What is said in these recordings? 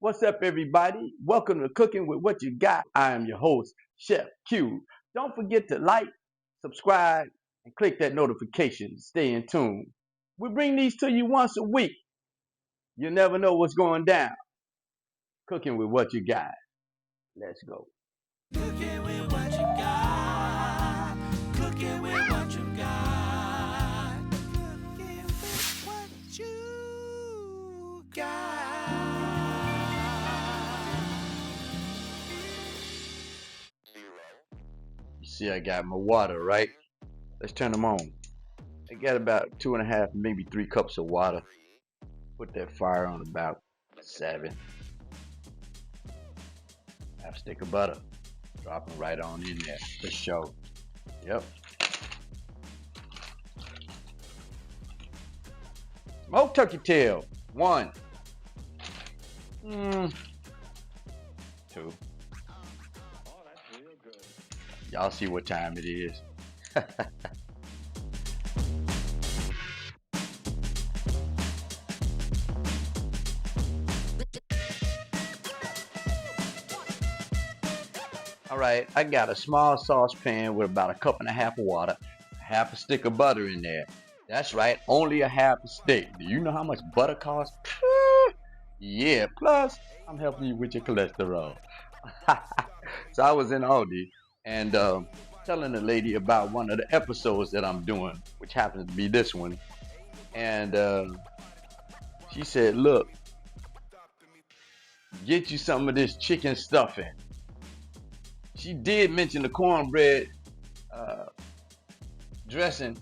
What's up, everybody? Welcome to Cooking with What You Got. I am your host, Chef Q. Don't forget to like, subscribe, and click that notification to stay in tune. We bring these to you once a week. You never know what's going down. Cooking with What You Got. Let's go. Cooking with what you got. Cooking with what you got. Cooking with what you got. You see, I got my water, right? Let's turn them on. I got about 2.5, maybe 3 cups of water. Put that fire on about 7. Half stick of butter. Dropping right on in there for sure. Yep. Smoked turkey tail. 1. 2. Y'all see what time it is. All right, I got a small saucepan with about 1.5 cups of water, half a stick of butter in there. That's right, only a half a stick. Do you know how much butter costs? Yeah, plus I'm helping you with your cholesterol. So I was in Aldi and telling the lady about one of the episodes that I'm doing, which happens to be this one. And she said, look, get you some of this chicken stuffing. She did mention the cornbread dressing,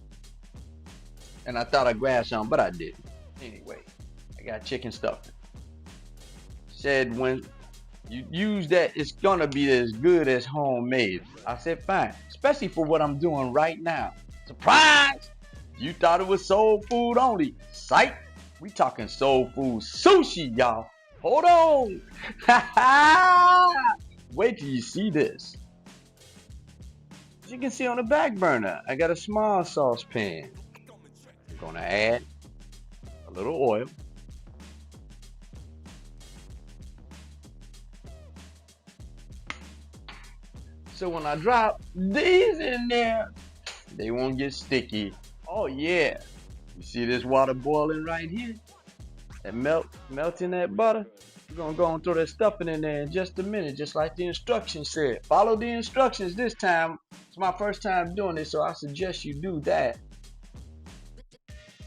and I thought I grabbed some, but I didn't. Anyway, I got chicken stuffing. Said when you use that, it's gonna be as good as homemade. I said fine, especially for what I'm doing right now. Surprise! You thought it was soul food only. Psych! We talking Soulfood Sushi, y'all. Hold on! Wait till you see this. As you can see on the back burner, I got a small saucepan. I'm gonna add a little oil. So when I drop these in there, they won't get sticky. Oh yeah. You see this water boiling right here? That melting that butter? We're gonna go and throw that stuffing in there in just a minute, just like the instructions said. Follow the instructions this time. It's my first time doing this, so I suggest you do that.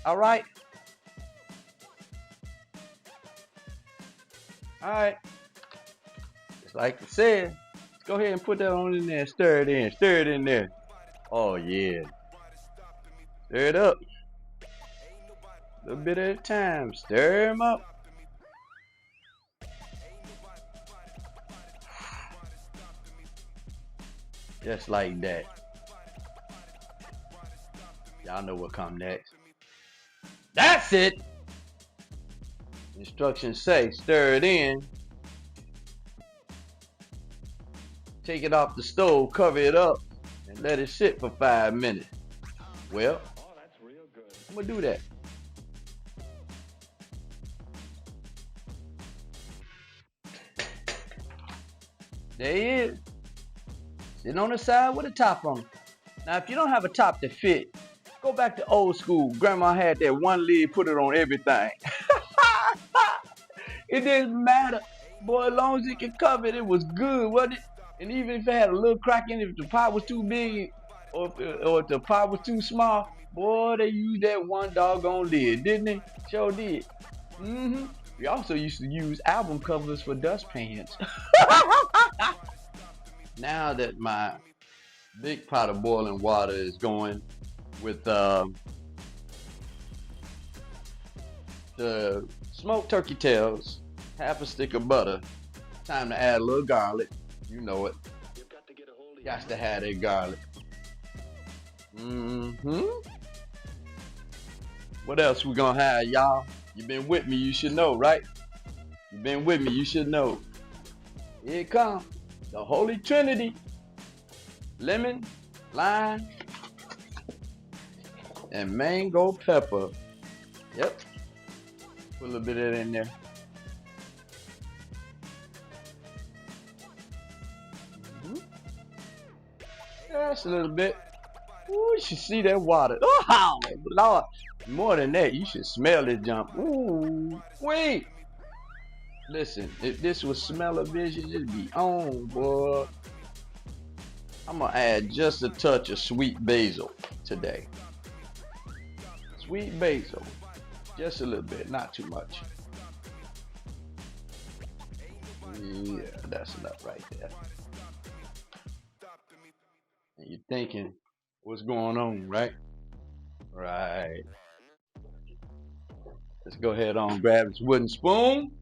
All right? All right. Just like I said, let's go ahead and put that on in there. Stir it in. Stir it in there. Oh, yeah. Stir it up. A little bit at a time. Stir them up. Just like that. Y'all know what come next. That's it. Instructions say stir it in. Take it off the stove, cover it up, and let it sit for 5 minutes. Well, I'm gonna do that. There he is. Sitting on the side with a top on it. Now, if you don't have a top to fit, go back to old school. Grandma had that one lid, put it on everything. It didn't matter. Boy, as long as it could cover it, it was good, wasn't it? And even if it had a little crack in it, if the pot was too big or if the pot was too small, boy, they used that one doggone lid, didn't they? Sure did. We also used to use album covers for dustpans. Now that my big pot of boiling water is going with the smoked turkey tails, half a stick of butter, time to add a little garlic. You know it. Got to have that garlic. What else we gonna have, y'all? You been with me, you should know, right? You been with me, you should know. Here it comes. The Holy Trinity. Lemon, lime, and mango pepper. Yep. Put a little bit of that in there. Just a little bit. Ooh, you should see that water. Oh, Lord. More than that, you should smell it jump. Ooh, wait. Listen, if this was smell-o-vision, it'd be on, boy. I'm gonna add just a touch of sweet basil today. Sweet basil. Just a little bit, not too much. Yeah, that's enough right there. And you're thinking, what's going on, right? Right. Let's go ahead on grab this wooden spoon.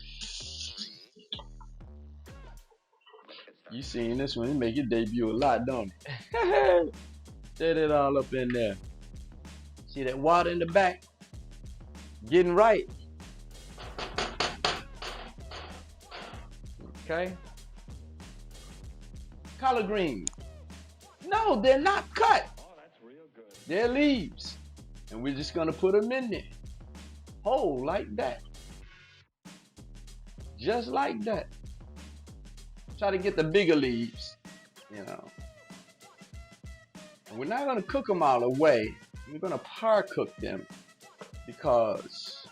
You seen this one, it make your debut a lot, don't it? Set it all up in there. See that water in the back? Getting right. Okay. Collard greens. No, they're not cut. Oh, that's real good. They're leaves. And we're just gonna put them in there. Whole like that. Just like that. Try to get the bigger leaves, you know. And we're not gonna cook them all away. We're gonna par cook them because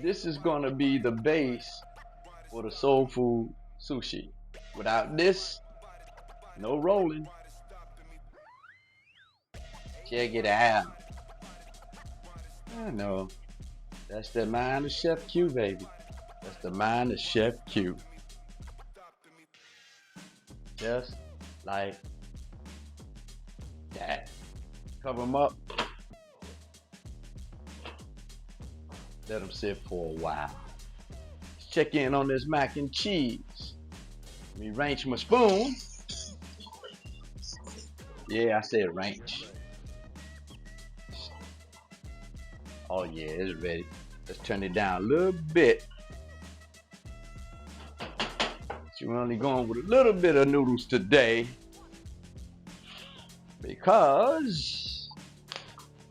this is gonna be the base for the Soulfood Sushi. Without this, no rolling. Check it out. I know. That's the mind of Chef Q, baby. That's the mind of Chef Q. Just like that. Cover them up. Let them sit for a while. Let's check in on this mac and cheese. Let me range my spoon. Yeah, I said range. Oh yeah, it's ready. Let's turn it down a little bit. So we're only going with a little bit of noodles today because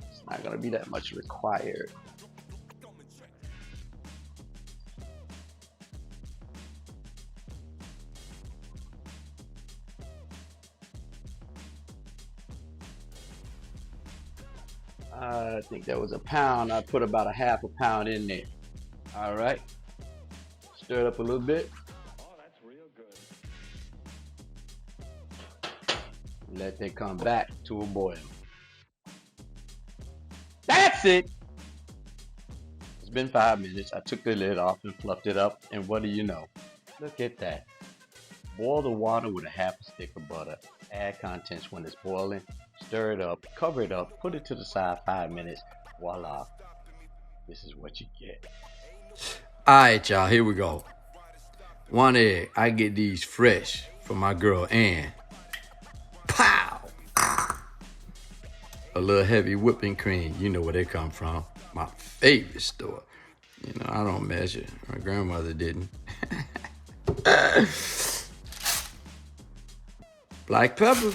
it's not gonna be that much required. I think that was a pound. I put about a half a pound in there. All right. Stir it up a little bit. Oh, that's real good. Let that come back to a boil. That's it. It's been 5 minutes. I took the lid off and fluffed it up. And what do you know? Look at that. Boil the water with a half a stick of butter. Add contents when it's boiling. Stir it up, cover it up, put it to the side 5 minutes. Voila. This is what you get. Alright, y'all, here we go. 1 egg. I get these fresh from my girl Ann. Pow! A little heavy whipping cream. You know where they come from. My favorite store. You know, I don't measure. My grandmother didn't. Black pepper.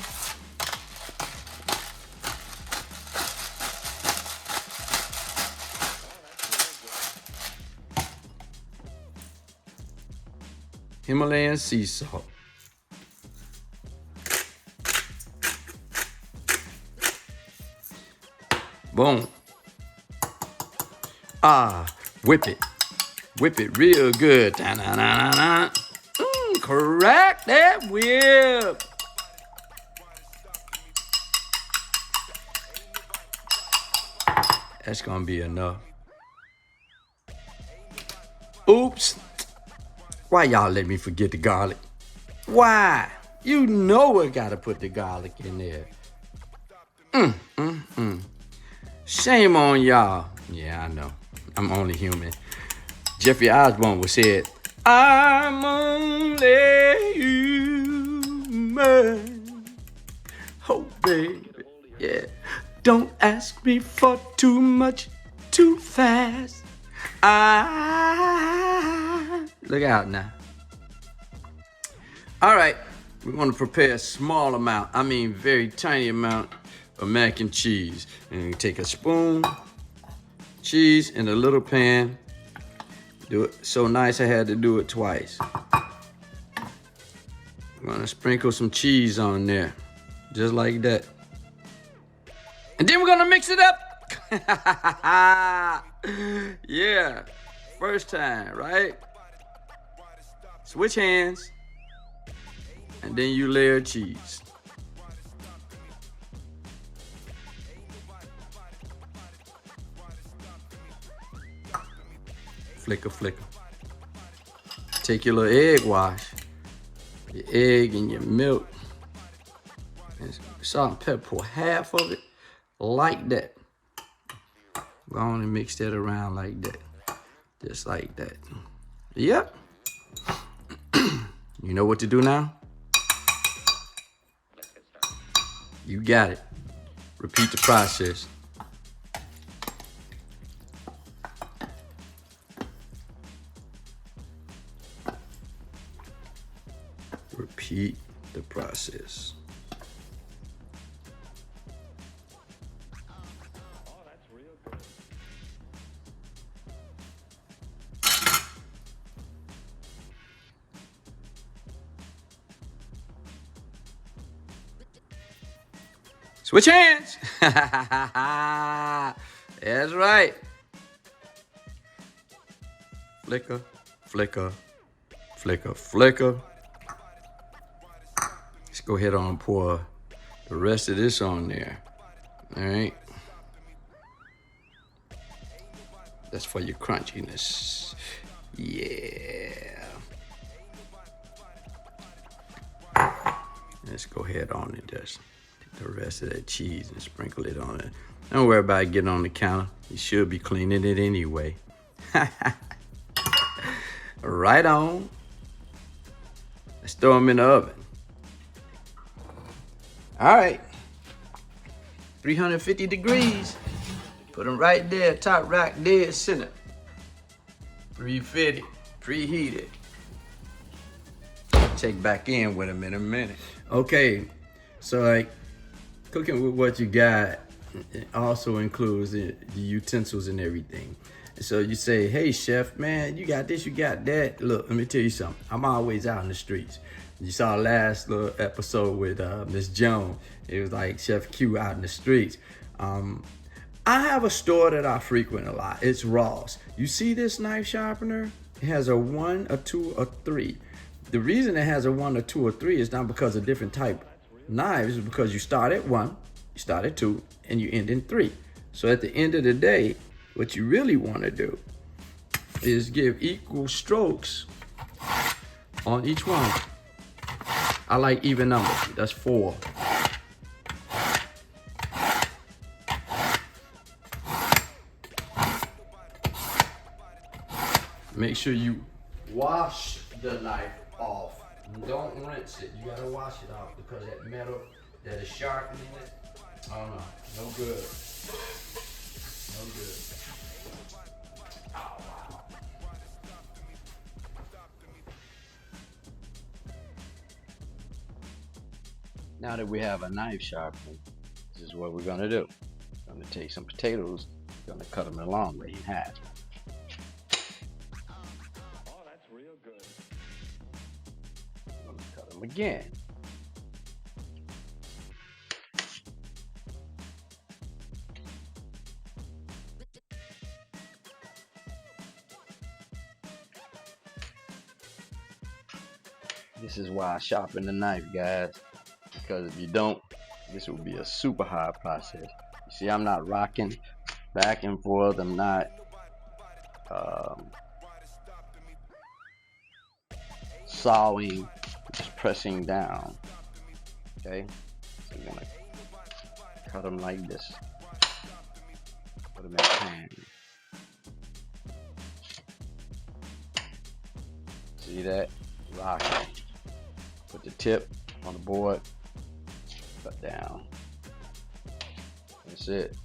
Himalayan sea salt. Boom. Whip it. Whip it real good. Crack that whip. That's gonna be enough. Oops. Why y'all let me forget the garlic? Why? You know I gotta put the garlic in there. Shame on y'all. Yeah, I know. I'm only human. Jeffrey Osborne would say it. I'm only human. Oh, baby. Yeah. Don't ask me for too much too fast. Look out now. All right, we're gonna prepare a small amount, I mean very tiny amount of mac and cheese. And you take a spoon, cheese in a little pan. Do it so nice I had to do it twice. I'm gonna sprinkle some cheese on there. just like that. And then we're gonna mix it up. Yeah, first time, right? Switch hands, and then you layer cheese. Flicker, flicker. Take your little egg wash, your egg and your milk, and salt and pepper, pour half of it like that. Go on and mix that around like that. Just like that. Yep. You know what to do now? You got it. Repeat the process. Repeat the process. Oh, that's real good. Switch hands. That's right. Flicker, flicker, flicker, flicker. Let's go ahead and pour the rest of this on there. All right. That's for your crunchiness. Yeah. Let's go ahead on and just take the rest of that cheese and sprinkle it on it. Don't worry about it getting on the counter. You should be cleaning it anyway. Right on. Let's throw them in the oven. All right. 350 degrees. Put them right there, top rack, dead center. 350, preheated. Check back in with them in a minute. Okay, so like cooking with what you got, it also includes the utensils and everything. So you say, hey chef, man, you got this, you got that. Look, let me tell you something. I'm always out in the streets. You saw last little episode with Miss Joan. It was like Chef Q out in the streets. I have a store that I frequent a lot. It's Ross. You see this knife sharpener? It has a 1, a 2, a 3. The reason it has a 1, a 2, or 3 is not because of different type knives. It's because you start at 1, you start at 2, and you end in 3. So at the end of the day, what you really want to do is give equal strokes on each one. I like even numbers. That's 4. Make sure you wash the knife off. Don't rinse it. You gotta wash it off because that metal that is sharpening it, oh no, no good. No good. Oh, wow. Now that we have a knife sharpener, this is what we're gonna do. We're gonna take some potatoes, we're gonna cut them the long way in half. Oh, that's real good. We're gonna cut them again. This is why I sharpen the knife, guys. Because if you don't, this will be a super hard process. You see, I'm not rocking back and forth. I'm not sawing, just pressing down. Okay, so I'm gonna cut them like this. Put them in the pan. See that? Rocking. Put the tip on the board. Cut down. That's it.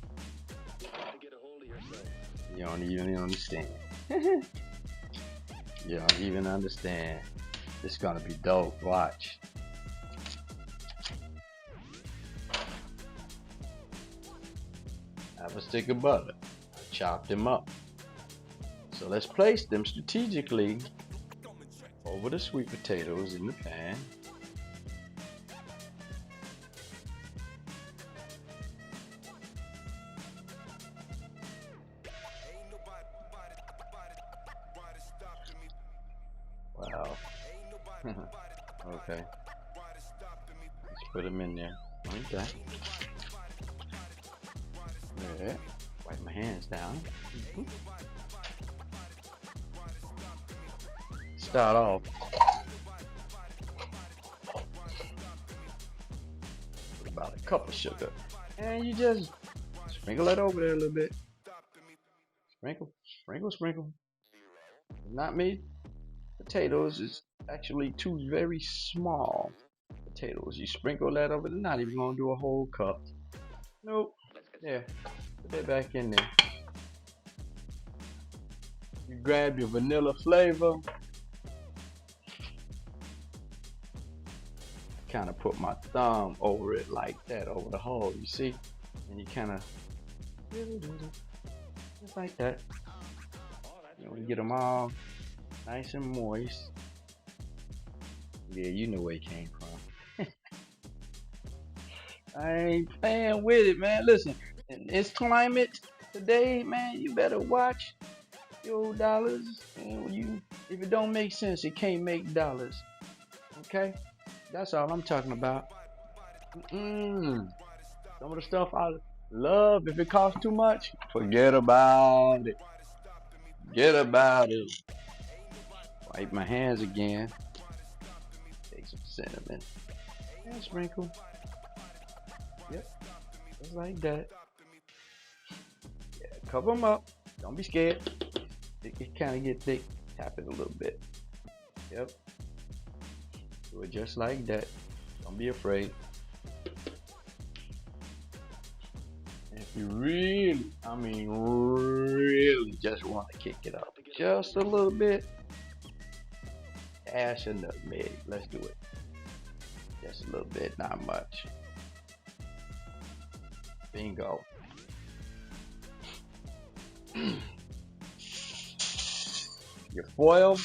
You don't even understand. You don't even understand. It's gonna be dope. Watch. Have a stick of butter. Chop them up. So let's place them strategically over the sweet potatoes in the pan. Okay. Let's put them in there like that. Yeah. Wipe my hands down. Start off. With about a cup of sugar. And you just sprinkle it over there a little bit. Sprinkle, sprinkle, sprinkle. Not me. Potatoes is actually two very small potatoes. You sprinkle that over. They're not even gonna do a whole cup. Nope. There. Put that back in there. You grab your vanilla flavor. Kind of put my thumb over it like that, over the hole. You see? And you kind of just like that. You know, you get them all nice and moist. Yeah, you know where it came from. I ain't playing with it, man. Listen, in this climate today, man, you better watch your dollars. And if it don't make sense, it can't make dollars. Okay? That's all I'm talking about. Some of the stuff I love, if it costs too much, forget about it. Forget about it. Wipe my hands again. Take some cinnamon and sprinkle. Yep, just like that. Yeah, cover them up. Don't be scared. It kind of get thick. Tap it a little bit. Yep. Do it just like that. Don't be afraid. And if you really, I mean really just want to kick it up just a little bit, ash and nutmeg. Let's do it. Just a little bit, not much. Bingo. Your foil.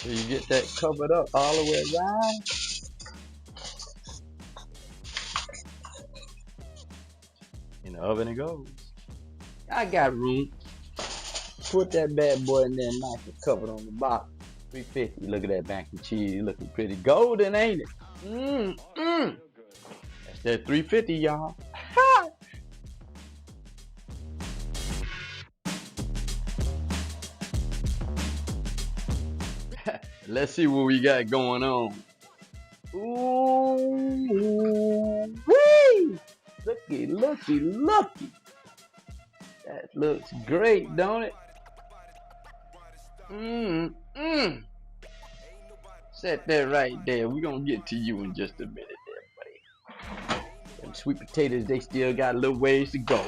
So you get that covered up all the way around. In the oven it goes. I got room. Put that bad boy in there, nice and covered on the bottom. 350. Look at that mac and cheese looking pretty golden, ain't it? That's that 350, y'all. Let's see what we got going on. Ooh, wee! Looky, looky, looky. That looks great, don't it? Set that right there. We're gonna get to you in just a minute there, buddy. Them sweet potatoes, they still got a little ways to go.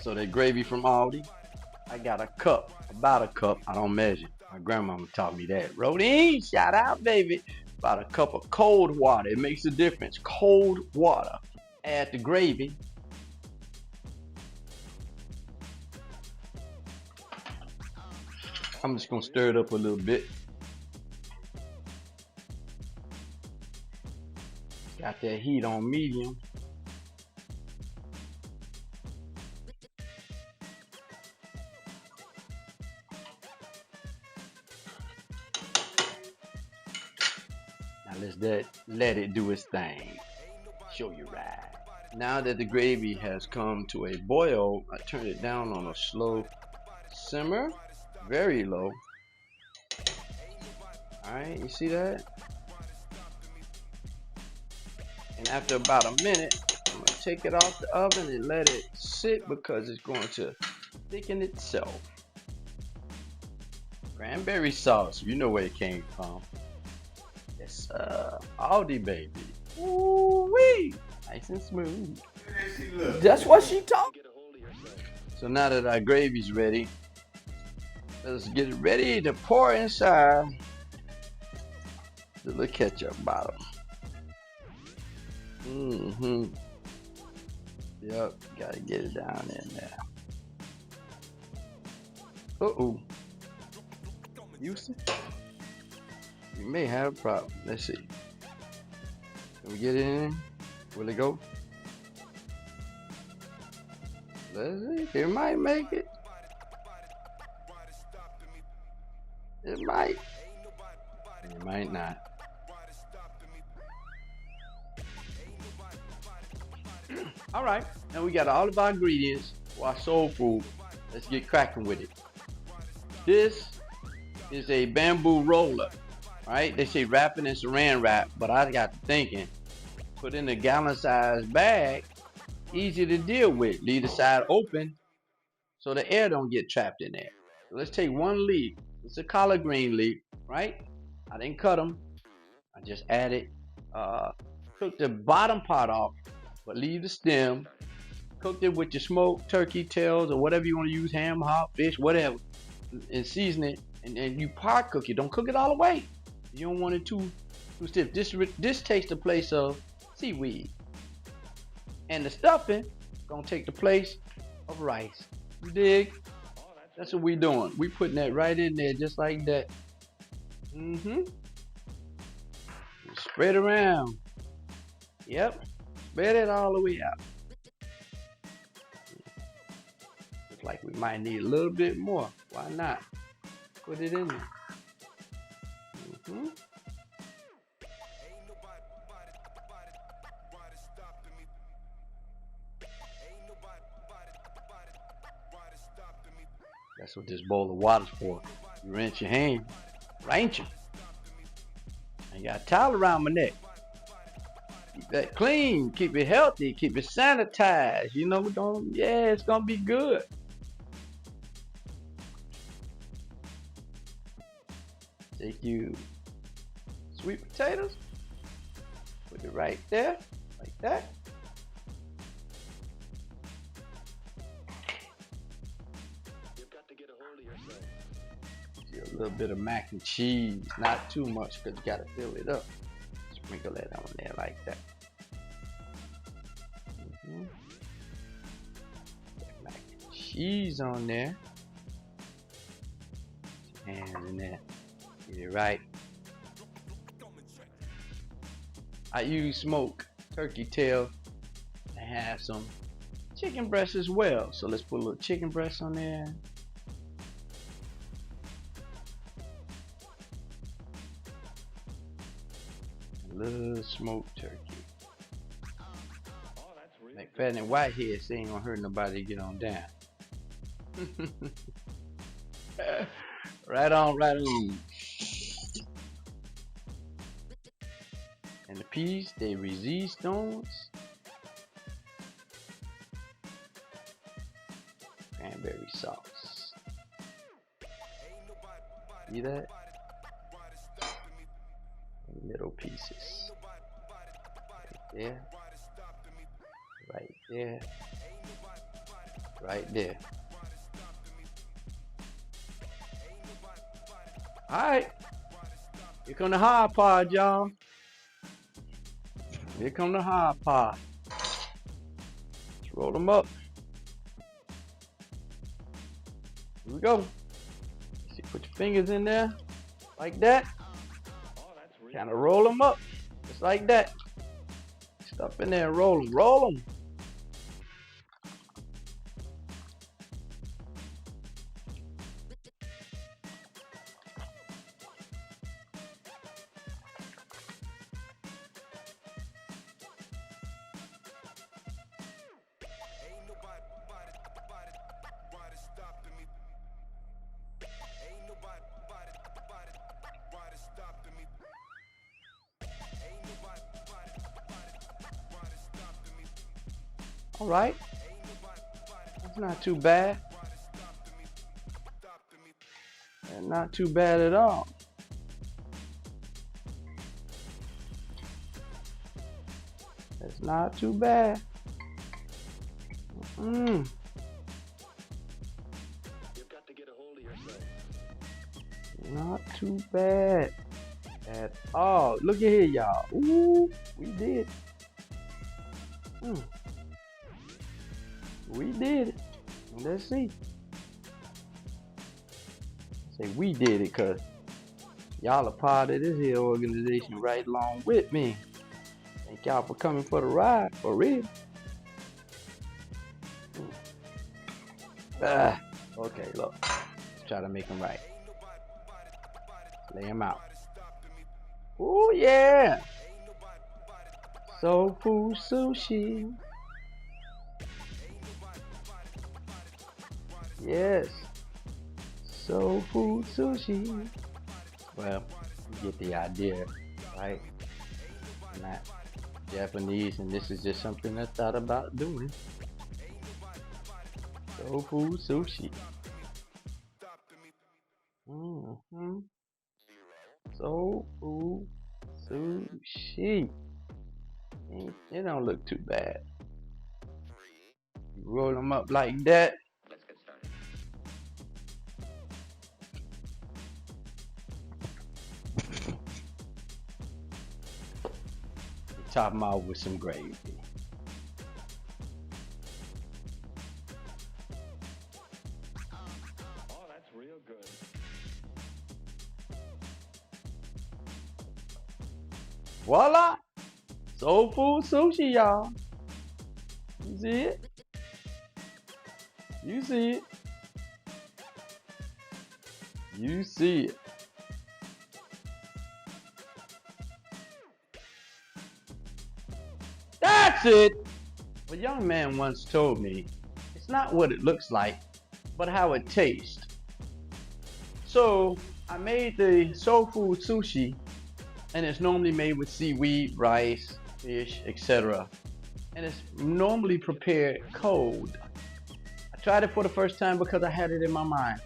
So that gravy from Aldi, I got a cup, about a cup. I don't measure. My grandmama taught me that. Rodine, shout out, baby. About a cup of cold water. It makes a difference. Cold water. Add the gravy. I'm just gonna stir it up a little bit. Got that heat on medium. Now let's let it do its thing. Show you right. Now that the gravy has come to a boil, I turn it down on a slow simmer, very low. Alright, you see that? And after about a minute, I'm going to take it off the oven and let it sit because it's going to thicken itself. Cranberry sauce, you know where it came from. It's Aldi, baby. Ooh-wee! Nice and smooth. That's what she taught. So now that our gravy's ready, let's get it ready to pour inside the little ketchup bottle. Yep, gotta get it down in there. Uh-oh. Houston? You may have a problem. Let's see. Can we get it in? Will it go? Let's see. It might make it. It might. It might not. All right. Now we got all of our ingredients for our soul food. Let's get cracking with it. This is a bamboo roller. Right? They say wrap it in saran wrap, but I got to thinking, put in a gallon-sized bag, easy to deal with. Leave the side open so the air don't get trapped in there. So let's take one leaf. It's a collard green leaf, right? I didn't cut them. I just added, took the bottom part off, but leave the stem. Cooked it with your smoked turkey tails or whatever you want to use, ham, hot, fish, whatever, and season it. And you pot cook it. Don't cook it all the way. You don't want it too stiff. This takes the place of seaweed. And the stuffing gonna take the place of rice. You dig? That's what we doing. We putting that right in there just like that. Spread around. Yep. Spread it all the way out. Looks like we might need a little bit more. Why not? Put it in there. That's what this bowl of water's for. You rinse your hand. Rinse them. I got a towel around my neck. Keep that clean. Keep it healthy. Keep it sanitized. You know, it's gonna be good. Take you sweet potatoes. Put it right there, like that. You've got to get a hold of yourself. A little bit of mac and cheese, not too much because you gotta fill it up. Sprinkle that on there like that. Mac and cheese on there. Hands in there. Get it right. I use smoked turkey tail and have some chicken breast as well. So let's put a little chicken breast on there. A little smoked turkey. Oh, that's real. McFadden and Whitehead say ain't gonna hurt nobody to get on down. Right on, right on. And the peas, they resist stones. Cranberry sauce. See that? Little pieces. Right there. Right there. Right there. Alright. Here come the hard part, y'all. Here come the hard part. Let's roll them up. Here we go. See, put your fingers in there. Like that. Kind of roll them up. Just like that. Stuff in there and roll them. Roll them. All right. That's not too bad. And not too bad at all. That's not too bad. You've got to get a hold of yourself. Not too bad at all. Look at here, y'all. Ooh, we did. We did it. Let's see. Say we did it because y'all are part of this here organization right along with me. Thank y'all for coming for the ride, for real. Okay, look. Let's try to make them right. Lay them out. Oh yeah. Soulfood Sushi. Yes. Soulfood Sushi. Well, you get the idea, right? I'm not Japanese, and this is just something I thought about doing. Soulfood Sushi. Mm-hmm. Soulfood Sushi. It don't look too bad. You roll them up like that. You top them out with some gravy. Oh, that's real good. Voila! Soulfood Sushi, y'all. You see it? You see it? You see it. That's it! A young man once told me, it's not what it looks like, but how it tastes. So, I made the Soulfood Sushi, and it's normally made with seaweed, rice, fish, etc. And it's normally prepared cold. I tried it for the first time because I had it in my mind.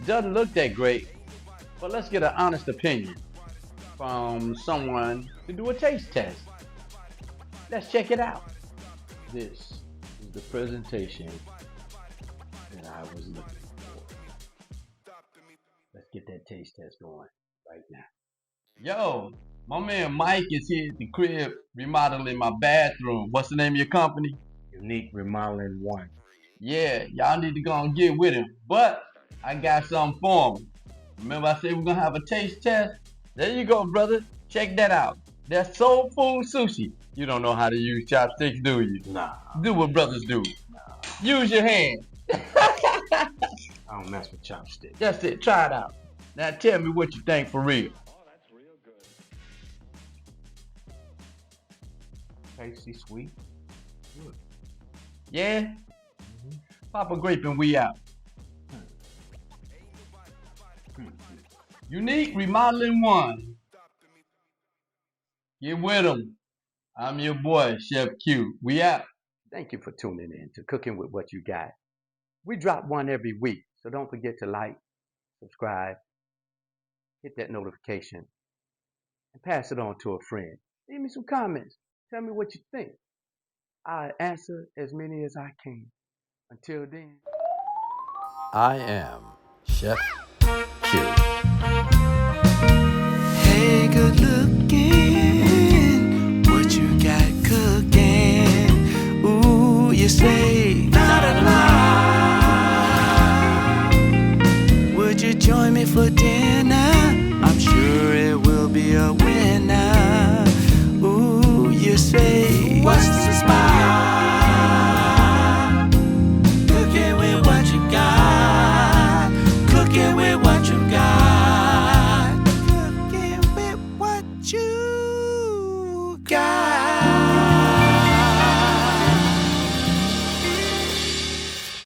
Doesn't look that great, but let's get an honest opinion from someone to do a taste test. Let's check it out. This is the presentation that I was looking for. Let's get that taste test going right now. Yo, my man Mike is here at the crib remodeling my bathroom. What's the name of your company? Unique Remodeling 1. Yeah, y'all need to go and get with him. But I got something for him. Remember I said we're gonna have a taste test? There you go, brother. Check that out. That's Soulfood Sushi. You don't know how to use chopsticks, do you? Nah, Do what brothers do. Use your hand. I don't mess with chopsticks. That's it. Try it out. Now tell me what you think for real. Oh, that's real good. Tasty, sweet. Good. Yeah? Pop a grape and we out. Unique Remodeling 1. Get with them. I'm your boy, Chef Q. We out. Thank you for tuning in to Cooking With What You Got. We drop one every week, so don't forget to like, subscribe, hit that notification, and pass it on to a friend. Leave me some comments. Tell me what you think. I'll answer as many as I can. Until then, I am Chef Q. Hey, good looking, what you got cooking? Ooh, you say not a lie. Would you join me for dinner?